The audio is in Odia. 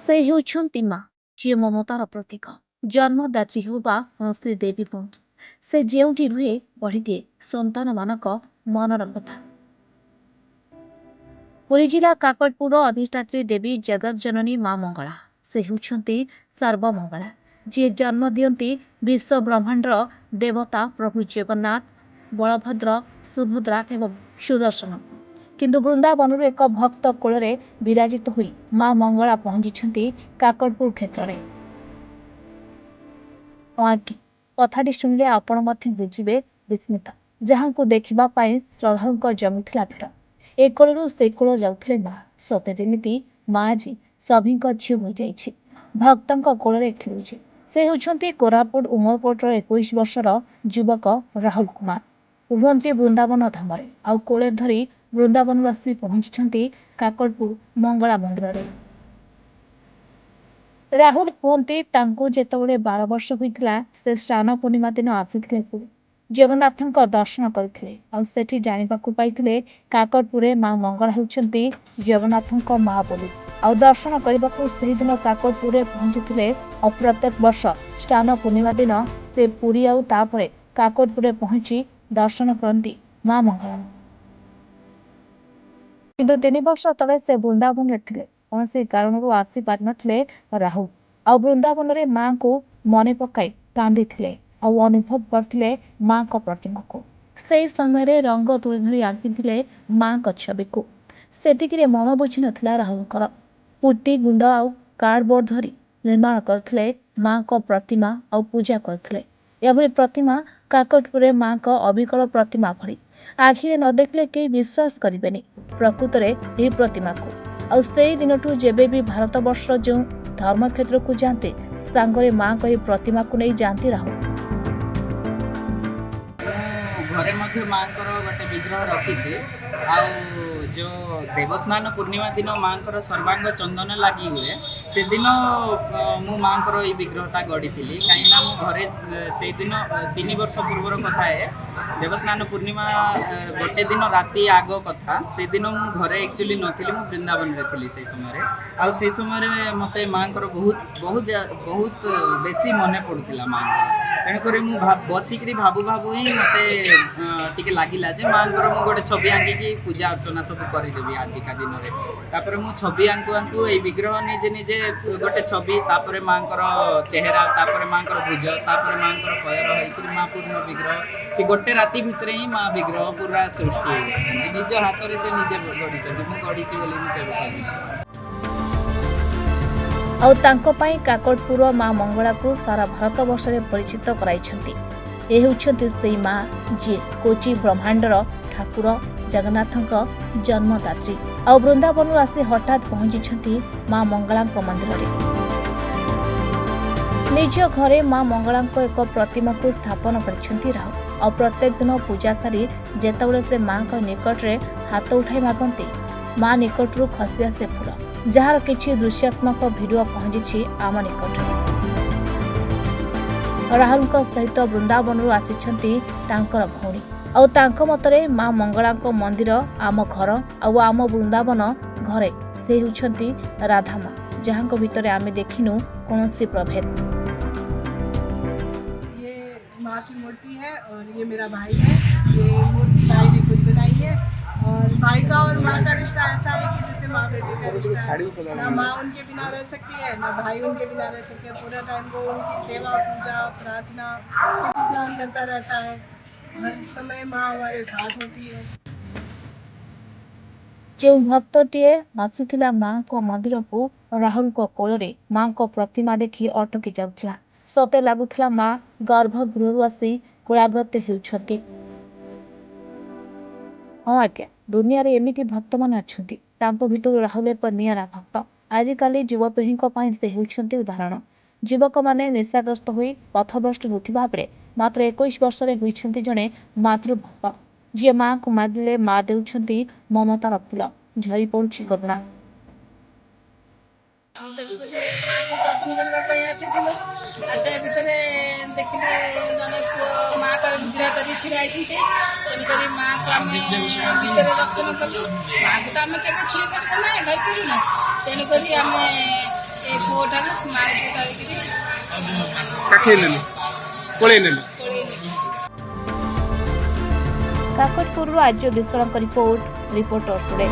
ସେ ହେଉଛନ୍ତି ମା, ଯିଏ ମମତାର ପ୍ରତୀକ। ଜନ୍ମଦାତ୍ରୀ ହେଉ ବା କୌଣସି ଦେବୀ ହୁଅନ୍ତୁ, ସେ ଯେଉଁଠି ରୁହେ ପଢ଼ିଦିଏ ସନ୍ତାନମାନଙ୍କ ମନର କଥା। ପୁରୀ ଜିଲ୍ଲା କାକଟପୁର ଅଧିଷ୍ଠାତ୍ରୀ ଦେବୀ ଜଗତଜନନୀ ମା ମଙ୍ଗଳା। ସେ ହେଉଛନ୍ତି ସର୍ବମଙ୍ଗଳା, ଯିଏ ଜନ୍ମ ଦିଅନ୍ତି ବିଶ୍ୱ ବ୍ରହ୍ମାଣ୍ଡର ଦେବତା ପ୍ରଭୁ ଜଗନ୍ନାଥ, ବଳଭଦ୍ର, ସୁଭଦ୍ରା ଏବଂ ସୁଦର୍ଶନ। କିନ୍ତୁ ବୃନ୍ଦାବନରୁ ଏକ ଭକ୍ତ କୋଳରେ ବିରାଜିତ ହୋଇ ମା ମଙ୍ଗଳା ପହଞ୍ଚିଛନ୍ତି କାକଟପୁର କ୍ଷେତ୍ରରେ। କଥାଟି ଶୁଣିଲେ ଆପଣ ମଧ୍ୟ ବୁଝିବେ ବିସ୍ମିତ, ଯାହାଙ୍କୁ ଦେଖିବା ପାଇଁ ଶ୍ରଦ୍ଧାଳୁଙ୍କ ଜମିଥିଲା ଭିଡ଼। ଏ କୋଳରୁ ସେ କୋଳ ଯାଉଥିଲେ ମା, ସତେ ଯେମିତି ମା ଆଜି ସଭିଙ୍କ ଝିଅ ହୋଇଯାଇଛି, ଭକ୍ତଙ୍କ କୋଳରେ ଖେଳୁଛି। ସେ ହେଉଛନ୍ତି କୋରାପୁଟ ଉମରକୋଟର 21 ବର୍ଷର ଯୁବକ ରାହୁଲ କୁମାର। ରୁହନ୍ତି ବୃନ୍ଦାବନ ଧାମରେ, ଆଉ କୋଳରେ ଧରି ବୃନ୍ଦାବନରୁ ଆସି ପହଞ୍ଚିଛନ୍ତି କାକଟପୁର ମଙ୍ଗଳା ମନ୍ଦିରରେ। ରାହୁଲ କୁହନ୍ତି, ତାଙ୍କୁ ଯେତେବେଳେ 12 ବର୍ଷ ହୋଇଥିଲା, ସେ ସ୍ନାନ ପୂର୍ଣ୍ଣିମା ଦିନ ଆସିଥିଲେ ପୁରୀ। ଜଗନ୍ନାଥଙ୍କ ଦର୍ଶନ କରିଥିଲେ, ଆଉ ସେଠି ଜାଣିବାକୁ ପାଇଥିଲେ କାକଟପୁରରେ ମା ମଙ୍ଗଳା ହେଉଛନ୍ତି ଜଗନ୍ନାଥଙ୍କ ମା ବୋଲି। ଆଉ ଦର୍ଶନ କରିବାକୁ ସେହିଦିନ କାକଟପୁରରେ ପହଞ୍ଚିଥିଲେ। ଆଉ ପ୍ରତ୍ୟେକ ବର୍ଷ ସ୍ନାନ ପୂର୍ଣ୍ଣିମା ଦିନ ସେ ପୁରୀ ଆଉ ତାପରେ କାକଟପୁରରେ ପହଞ୍ଚି ଦର୍ଶନ କରନ୍ତି ମା ମଙ୍ଗଳା। କିନ୍ତୁ 3 ବର୍ଷ ତଳେ ସେ ବୃନ୍ଦାବନରେ ଥିଲେ। କୌଣସି କାରଣରୁ ଆସି ପାରିନଥିଲେ ରାହୁଲ, ଆଉ ବୃନ୍ଦାବନରେ ମାଙ୍କୁ ମନେ ପକାଇ କାନ୍ଦିଥିଲେ ଆଉ ଅନୁଭବ କରିଥିଲେ ମାଙ୍କ ପ୍ରତିମାକୁ। ସେହି ସମୟରେ ରଙ୍ଗ ତୁଳି ଧରି ଆଙ୍କିଥିଲେ ମାଙ୍କ ଛବିକୁ। ସେତିକିରେ ମନ ବୁଝି ନଥିଲା ରାହୁଲଙ୍କର। ପୁଟି ଗୁଣ୍ଡ ଆଉ କାର୍ଡବୋର୍ଡ ଧରି ନିର୍ମାଣ କରିଥିଲେ ମାଙ୍କ ପ୍ରତିମା ଆଉ ପୂଜା କରିଥିଲେ। ଏଭଳି ପ୍ରତିମା କାକଟପୁରରେ ମାଙ୍କ ଅବିକଳ ପ୍ରତିମା ଭଳି। ଆଖିରେ ନ ଦେଖିଲେ କେହି ବିଶ୍ୱାସ କରିବେନି ପ୍ରକୃତରେ ଏହି ପ୍ରତିମାକୁ। ଆଉ ସେଇ ଦିନଠୁ ଯେବେ ବି ଭାରତ ବର୍ଷର ଯେଉଁ ଧର୍ମକ୍ଷେତ୍ରକୁ ଯାଆନ୍ତି, ସାଙ୍ଗରେ ମାଙ୍କ ଏହି ପ୍ରତିମାକୁ ନେଇ ଯାଆନ୍ତି ରାହୁଲ। ଘରେ ମଧ୍ୟ ମାଙ୍କର ଗୋଟେ ବିଗ୍ରହ ରଖିଛି। ଆଉ ଯେଉଁ ଦେବସ୍ନାନ ପୂର୍ଣ୍ଣିମା ଦିନ ମାଙ୍କର ସର୍ବାଙ୍ଗ ଚନ୍ଦନ ଲାଗି ହୁଏ, ସେଦିନ ମୁଁ ମାଙ୍କର ଏଇ ବିଗ୍ରହଟା ଗଢ଼ିଥିଲି। କାହିଁକିନା ମୁଁ ଘରେ ସେଇଦିନ 3 ବର୍ଷ ପୂର୍ବର କଥା ଦେବସ୍ନାନ ପୂର୍ଣ୍ଣିମା ଗୋଟେ ଦିନ ରାତି ଆଗ କଥା। ସେଦିନ ମୁଁ ଘରେ ଆକ୍ଚୁଆଲି ନଥିଲି, ମୁଁ ବୃନ୍ଦାବନରେ ଥିଲି ସେଇ ସମୟରେ। ଆଉ ସେଇ ସମୟରେ ମୋତେ ମାଙ୍କର ବହୁତ ବେଶୀ ମନେ ପଡ଼ୁଥିଲା ମାଙ୍କର। ତେଣୁକରି ମୁଁ ବସିକିରି ଭାବୁ ହିଁ ମୋତେ ଟିକେ ଲାଗିଲା ଯେ ମାଙ୍କର ମୁଁ ଗୋଟେ ଛବି ଆଙ୍କିକି ପୂଜା ଅର୍ଚ୍ଚନା ସବୁ କରିଦେବି ଆଜିକା ଦିନରେ। ତାପରେ ମୁଁ ଛବି ଆଙ୍କୁ ଏଇ ବିଗ୍ରହ ନିଜେ ଗୋଟେ ଛବି, ତାପରେ ମାଙ୍କର ଚେହେରା, ତାପରେ ମାଙ୍କର ଭୁଜ, ତାପରେ ମାଙ୍କର ପୟର ହେଇକିରି ମା ପୂର୍ଣ୍ଣ ବିଗ୍ରହ। ସେ ଗୋଟେ ରାତି ଭିତରେ ହିଁ ମା ବିଗ୍ରହ ପୁରା ସୃଷ୍ଟି ହେଇଯାଇଛନ୍ତି। ନିଜ ହାତରେ ସେ ନିଜେ ଗଢ଼ିଛନ୍ତି, ମୁଁ ଗଢ଼ିଛି ବୋଲି ମୁଁ କେବେ କହିବି। ଆଉ ତାଙ୍କ ପାଇଁ କାକଟପୁର ମା ମଙ୍ଗଳାକୁ ସାରା ଭାରତ ବର୍ଷରେ ପରିଚିତ କରାଇଛନ୍ତି। ଏ ହେଉଛନ୍ତି ସେହି ମା, ଯିଏ କୋଟି ବ୍ରହ୍ମାଣ୍ଡର ଠାକୁର ଜଗନ୍ନାଥଙ୍କ ଜନ୍ମଦାତ୍ରୀ। ଆଉ ବୃନ୍ଦାବନରୁ ଆସି ହଠାତ୍ ପହଞ୍ଚିଛନ୍ତି ମା ମଙ୍ଗଳାଙ୍କ ମନ୍ଦିରରେ। ନିଜ ଘରେ ମା ମଙ୍ଗଳାଙ୍କ ଏକ ପ୍ରତିମାକୁ ସ୍ଥାପନ କରିଛନ୍ତି ରାହୁଲ। ଆଉ ପ୍ରତ୍ୟେକ ଦିନ ପୂଜା ସାରି ଯେତେବେଳେ ସେ ମାଙ୍କ ନିକଟରେ ହାତ ଉଠାଇ ମାଗନ୍ତି, ମା ନିକଟରୁ ଖସି ଆସେ ଫୁଲ, ଯାହାର କିଛି ଦୃଶ୍ୟାତ୍ମକ ଭିଡିଓ ପହଞ୍ଚିଛି ଆମ ନିକଟରେ। ରାହୁଲଙ୍କ ସହିତ ବୃନ୍ଦାବନରୁ ଆସିଛନ୍ତି ତାଙ୍କର ଭଉଣୀ। ଆଉ ତାଙ୍କ ମତରେ ମା ମଙ୍ଗଳାଙ୍କ ମନ୍ଦିର ଆମ ଘର, ଆଉ ଆମ ବୃନ୍ଦାବନ ଘରେ ସେ ହେଉଛନ୍ତି ରାଧା ମା, ଯାହାଙ୍କ ଭିତରେ ଆମେ ଦେଖିନୁ କୌଣସି ପ୍ରଭେଦ। ये माँ की मूर्ति है और ये मेरा भाई है। ये मूर्ति भाई ने खुद बनाई है। और भाई का और माँ का रिश्ता ऐसा है कि जैसे माँ बेटे का रिश्ता है। ना माँ उनके बिना रह सकती है, ना भाई उनके बिना रह सकते हैं। पूरा टाइम वो उनकी सेवा, पूजा, प्रार्थना, स्तुतिगान करता रहता है। हर समय माँ हमारे साथ होती है। ଯେଉଁ ଭକ୍ତଟିଏ ଆସୁଥିଲା ମାଙ୍କ ମନ୍ଦିରକୁ, ରାହୁଲଙ୍କ କୋଳରେ ମାଙ୍କ ପ୍ରତିମା ଦେଖି ଅଟକି ଯାଉଥିଲା। ସତେ ଲାଗୁଥିଲା ମା ଗର୍ଭଗୃହରୁ ଆସି କୋଳାଗ୍ରତ ହେଉଛନ୍ତି। ହଁ ଆଜ୍ଞା, ଦୁନିଆରେ ଏମିତି ଭକ୍ତମାନେ ଅଛନ୍ତି। ତାଙ୍କ ଭିତରୁ ରାହୁଲ ଏକ ନିଆରା ଭକ୍ତ। ଆଜିକାଲି ଯୁବପିଢ଼ିଙ୍କ ପାଇଁ ସେ ହେଉଛନ୍ତି ଉଦାହରଣ। ଯୁବକମାନେ ନିଶାଗ୍ରସ୍ତ ହୋଇ ପଥଭ୍ରଷ୍ଟ ହେଉଥିବା ବେଳେ ମାତ୍ର 21 ବର୍ଷରେ ହୋଇଛନ୍ତି ଜଣେ ମାତୃଭକ୍ତ, ଯିଏ ମାଙ୍କୁ ମାଗିଲେ ମା ଦେଉଛନ୍ତି ମମତାର ଫୁଲ, ଝରି ପଡୁଛି କରୁଣା। ଆସିବା ଭିତରେ ଦେଖିଲୁ ଜଣେ ପୁଅ ମାଆଙ୍କର ବିଗ୍ରହ କରି ଛିଡ଼ା ହେଇଛନ୍ତି। ତେଣୁକରି ମାଆକୁ ଆମେ ଭିତରେ ଦର୍ଶନ କଲୁ। ମାଆକୁ ତ ଆମେ କେବେ ଛୁଇଁ ପାରିବୁ ନା, ଧରିପାରିବୁ ନା। ତେଣୁକରି ଆମେ ए पोटाल मार के काखे नेले कोले नेले काकटपुर आर्य विश्वनाथ रिपोर्ट रिपोर्टर्स टुडे।